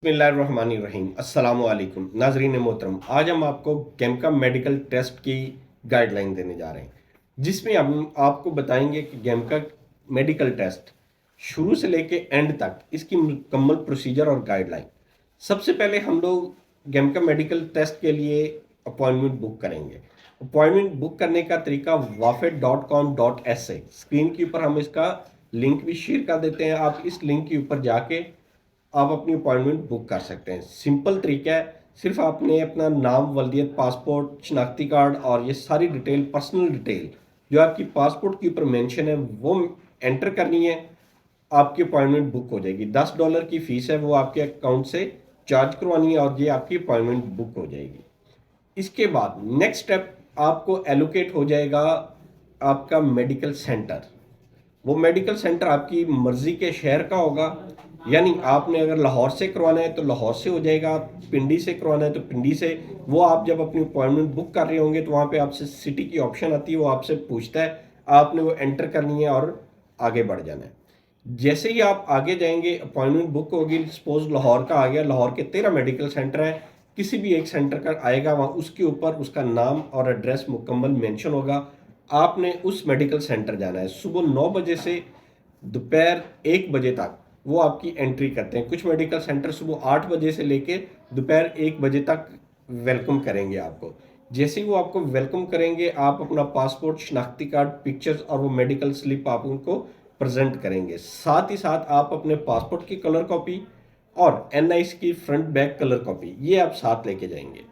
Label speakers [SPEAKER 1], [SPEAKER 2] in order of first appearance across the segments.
[SPEAKER 1] बिस्मिल्लाहिर्रहमानिर्रहीम अस्सलामु अलैकुम नाजरीन मोहतरम। आज हम आपको गेमका मेडिकल टेस्ट की गाइडलाइन देने जा रहे हैं, जिसमें हम आपको बताएंगे कि गेमका मेडिकल टेस्ट शुरू से लेके एंड तक इसकी मुकम्मल प्रोसीजर और गाइडलाइन। सबसे पहले हम लोग गेमका मेडिकल टेस्ट के लिए अपॉइंटमेंट बुक करेंगे। अपॉइंटमेंट बुक करने का तरीका wafed.com.sa, स्क्रीन के ऊपर हम इसका लिंक भी शेयर कर देते हैं। आप इस लिंक के ऊपर जाके आप अपनी अपॉइंटमेंट बुक कर सकते हैं। सिंपल तरीका है, सिर्फ आपने अपना नाम, वल्दियत, पासपोर्ट, शनाख्ती कार्ड और ये सारी डिटेल, पर्सनल डिटेल जो आपकी पासपोर्ट के ऊपर मेंशन है वो एंटर करनी है। आपकी अपॉइंटमेंट बुक हो जाएगी। $10 की फ़ीस है, वो आपके अकाउंट से चार्ज करवानी है और ये आपकी अपॉइंटमेंट बुक हो जाएगी। इसके बाद नेक्स्ट स्टेप आपको एलोकेट हो जाएगा आपका मेडिकल सेंटर। वो मेडिकल सेंटर आपकी मर्ज़ी के शहर का होगा, यानी आपने अगर लाहौर से करवाना है तो लाहौर से हो जाएगा, पिंडी से करवाना है तो पिंडी से। वो आप जब अपनी अपॉइंटमेंट बुक कर रहे होंगे तो वहाँ पे आपसे सिटी की ऑप्शन आती है, वो आपसे पूछता है, आपने वो एंटर करनी है और आगे बढ़ जाना है। जैसे ही आप आगे जाएंगे अपॉइंटमेंट बुक होगी। सपोज लाहौर का आ गया, लाहौर के 13 मेडिकल सेंटर हैं, किसी भी एक सेंटर का आएगा, वहाँ उसके ऊपर उसका नाम और एड्रेस मुकम्मल मेंशन होगा। आपने उस मेडिकल सेंटर जाना है। सुबह 9 बजे से दोपहर 1 बजे तक वो आपकी एंट्री करते हैं। कुछ मेडिकल सेंटर सुबह 8 बजे से लेके दोपहर 1 बजे तक वेलकम करेंगे आपको। जैसे ही वो आपको वेलकम करेंगे, आप अपना पासपोर्ट, शनाख्ती कार्ड, पिक्चर्स और वो मेडिकल स्लिप आप उनको प्रेजेंट करेंगे। साथ ही साथ आप अपने पासपोर्ट की कलर कॉपी और एनआईसी की फ्रंट बैक कलर कॉपी ये आप साथ लेके जाएंगे।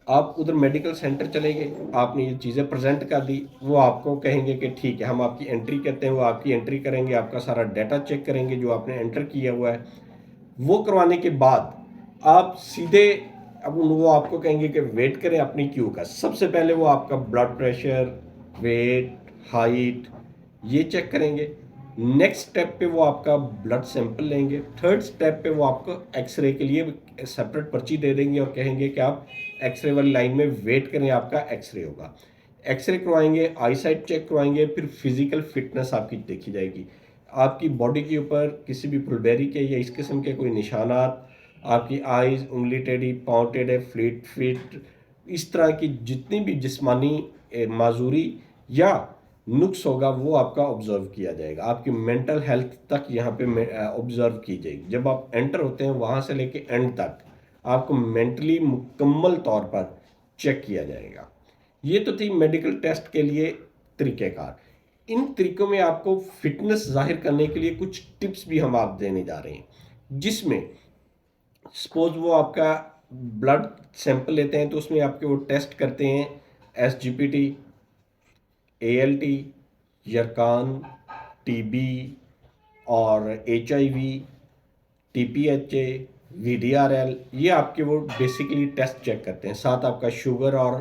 [SPEAKER 1] आप उधर मेडिकल सेंटर चले गए, आपने ये चीज़ें प्रेजेंट कर दी, वो आपको कहेंगे कि ठीक है हम आपकी एंट्री करते हैं। वो आपकी एंट्री करेंगे, आपका सारा डाटा चेक करेंगे जो आपने एंटर किया हुआ है। वो करवाने के बाद आप सीधे, अब वो आपको कहेंगे कि वेट करें अपनी क्यू का। सबसे पहले वो आपका ब्लड प्रेशर, वेट, हाइट ये चेक करेंगे। नेक्स्ट स्टेप पे वो आपका ब्लड सैंपल लेंगे। थर्ड स्टेप पे वो आपको एक्सरे के लिए सेपरेट पर्ची दे देंगे और कहेंगे कि आप एक्सरे वाली लाइन में वेट करें, आपका एक्सरे होगा। एक्सरे करवाएंगे, आई साइट चेक करवाएंगे, फिर फिजिकल फिटनेस आपकी देखी जाएगी। आपकी बॉडी के ऊपर किसी भी फुलबेरी के या इस किस्म के कोई निशानात, आपकी आइज़, उंगली टेढ़ी, पाँव टेढ़े, फ्लीट फिट, इस तरह की जितनी भी जिस्मानी माजूरी या नुक्स होगा वो आपका ऑब्जर्व किया जाएगा। आपकी मेंटल हेल्थ तक यहाँ पे ऑब्जर्व की जाएगी। जब आप एंटर होते हैं वहाँ से लेके एंड तक आपको मेंटली मुकम्मल तौर पर चेक किया जाएगा। ये तो थी मेडिकल टेस्ट के लिए तरीक़ेकार। इन तरीक़ों में आपको फिटनेस जाहिर करने के लिए कुछ टिप्स भी हम आप देने जा रहे हैं, जिसमें सपोज वो आपका ब्लड सैंपल लेते हैं तो उसमें आपके वो टेस्ट करते हैं SGPT, ALT, यरकान, TB और HIV, TPHA, VDRL, ये आपके वो बेसिकली टेस्ट चेक करते हैं। साथ आपका शुगर और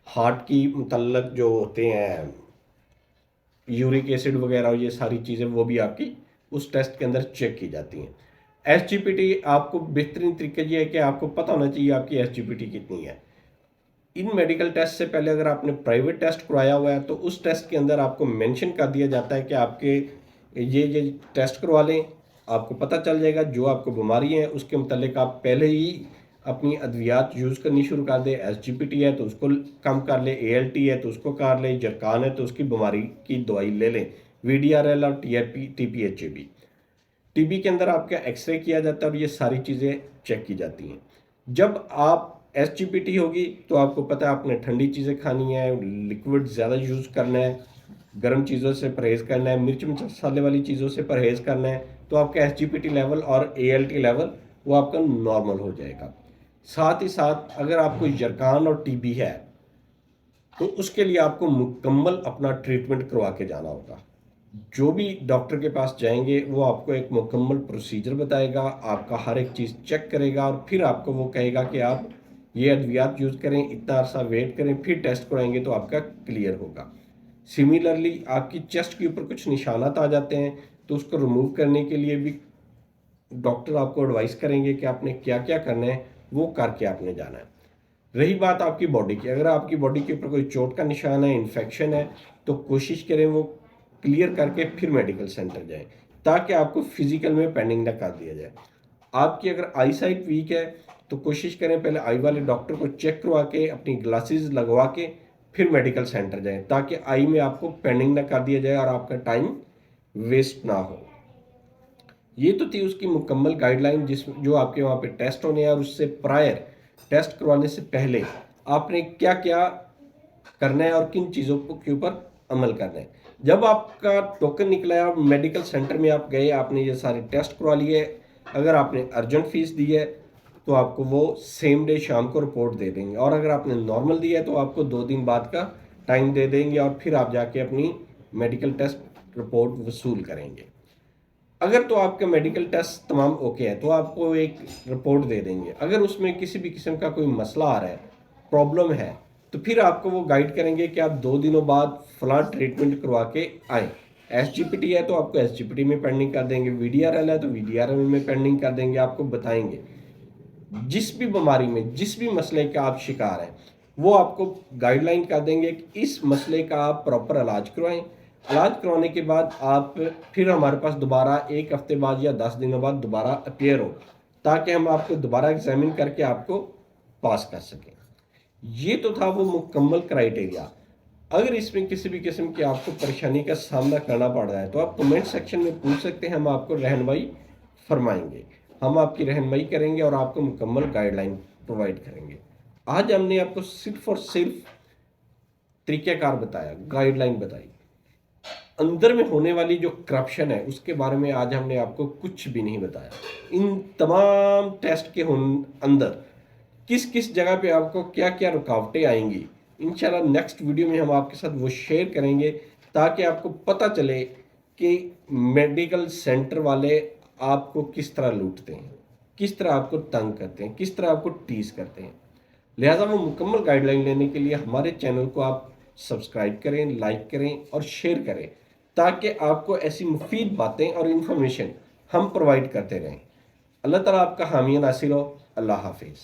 [SPEAKER 1] हार्ट की मुतल्लक जो होते हैं यूरिक एसिड वगैरह, ये सारी चीज़ें वो भी आपकी उस टेस्ट के अंदर चेक की जाती हैं। SGPT आपको बेहतरीन तरीका ये है कि आपको पता होना चाहिए आपकी SGPT कितनी है। इन मेडिकल टेस्ट से पहले अगर आपने प्राइवेट टेस्ट करवाया हुआ है तो उस टेस्ट के अंदर आपको मेंशन कर दिया जाता है कि आपके ये टेस्ट करवा लें। आपको पता चल जाएगा जो आपको बीमारी है उसके मुतल्लिक आप पहले ही अपनी अद्वियात यूज़ करनी शुरू कर दें। SGPT है तो उसको कम कर लें, ALT है तो उसको कर लें, जरकान है तो उसकी बीमारी की दवाई ले लें, VDRL और TPHA भी। TB के अंदर आपका एक्सरे किया जाता है और ये सारी चीज़ें चेक की जाती हैं। जब आप SGPT होगी तो आपको पता है आपने ठंडी चीज़ें खानी है, लिक्विड ज़्यादा यूज़ करना है, गर्म चीज़ों से परहेज़ करना है, मिर्च मसाले वाली चीज़ों से परहेज़ करना है, तो आपका SGPT लेवल और ALT लेवल वो आपका नॉर्मल हो जाएगा। साथ ही साथ अगर आपको यरकान और TB है तो उसके लिए आपको मुकम्मल अपना ट्रीटमेंट करवा के जाना होगा। जो भी डॉक्टर के पास जाएंगे वो आपको एक मुकम्मल प्रोसीजर बताएगा, आपका हर एक चीज़ चेक करेगा और फिर आपको वो कहेगा कि आप ये अद्वियात यूज़ करें, इतना अरसा वेट करें, फिर टेस्ट कराएंगे तो आपका क्लियर होगा। सिमिलरली आपकी चेस्ट के ऊपर कुछ निशानात आ जाते हैं तो उसको रिमूव करने के लिए भी डॉक्टर आपको एडवाइस करेंगे कि आपने क्या क्या करना है, वो करके आपने जाना है। रही बात आपकी बॉडी की, अगर आपकी बॉडी के ऊपर कोई चोट का निशान है, इन्फेक्शन है, तो कोशिश करें वो क्लियर करके फिर मेडिकल सेंटर जाएं ताकि आपको फिजिकल में पेंडिंग ना कर दिया जाए। आपकी अगर आई साइट वीक है तो कोशिश करें पहले आई वाले डॉक्टर को चेक करवा के अपनी ग्लासेस लगवा के फिर मेडिकल सेंटर जाएं, ताकि आई में आपको पेंडिंग ना कर दिया जाए और आपका टाइम वेस्ट ना हो। ये तो थी उसकी मुकम्मल गाइडलाइन जिस जो आपके वहाँ पे टेस्ट होने हैं, और उससे प्रायर टेस्ट करवाने से पहले आपने क्या क्या करना है और किन चीज़ों के ऊपर अमल करना है। जब आपका टोकन निकला है और मेडिकल सेंटर में आप गए, आपने ये सारे टेस्ट करवा लिए, अगर आपने अर्जेंट फीस दी है तो आपको वो सेम डे शाम को रिपोर्ट दे देंगे, और अगर आपने नॉर्मल दिया है तो आपको 2 दिन बाद का टाइम दे देंगे और फिर आप जाके अपनी मेडिकल टेस्ट रिपोर्ट वसूल करेंगे। अगर तो आपका मेडिकल टेस्ट तमाम ओके है तो आपको एक रिपोर्ट दे देंगे। अगर उसमें किसी भी किस्म का कोई मसला आ रहा है, प्रॉब्लम है, तो फिर आपको वो गाइड करेंगे कि आप 2 दिनों बाद फलां ट्रीटमेंट करवा के आए। एसजीपीटी है तो आपको एसजीपीटी में पेंडिंग कर देंगे, वीडीआरएल है तो वीडीआरएल में पेंडिंग कर देंगे। आपको बताएंगे जिस भी बीमारी में जिस भी मसले का आप शिकार हैं, वो आपको गाइडलाइन कर देंगे कि इस मसले का आप प्रॉपर इलाज करवाएं। इलाज करवाने के बाद आप फिर हमारे पास दोबारा 1 हफ्ते बाद या 10 दिनों बाद दोबारा अपीयर हो, ताकि हम आपको दोबारा एग्जामिन करके आपको पास कर सकें। ये तो था वो मुकम्मल क्राइटेरिया। अगर इसमें किसी भी किस्म की आपको परेशानी का सामना करना पड़ रहा है तो आप कमेंट सेक्शन में पूछ सकते हैं, हम आपको रहनुमाई फरमाएंगे। हम आपकी रहनुमाई करेंगे और आपको मुकम्मल गाइडलाइन प्रोवाइड करेंगे। आज हमने आपको सिर्फ और सिर्फ तरीक़ाकार बताया, गाइडलाइन बताई। अंदर में होने वाली जो करप्शन है उसके बारे में आज हमने आपको कुछ भी नहीं बताया। इन तमाम टेस्ट के अंदर किस किस जगह पे आपको क्या क्या रुकावटें आएंगी, इंशाल्लाह नेक्स्ट वीडियो में हम आपके साथ वो शेयर करेंगे, ताकि आपको पता चले कि मेडिकल सेंटर वाले आपको किस तरह लूटते हैं, किस तरह आपको तंग करते हैं, किस तरह आपको टीज करते हैं। लिहाजा वो मुकम्मल गाइडलाइन लेने के लिए हमारे चैनल को आप सब्सक्राइब करें, लाइक करें और शेयर करें, ताकि आपको ऐसी मुफीद बातें और इन्फॉर्मेशन हम प्रोवाइड करते रहें। अल्लाह ताला आपका हामी नासिर हो। अल्लाह हाफिज़।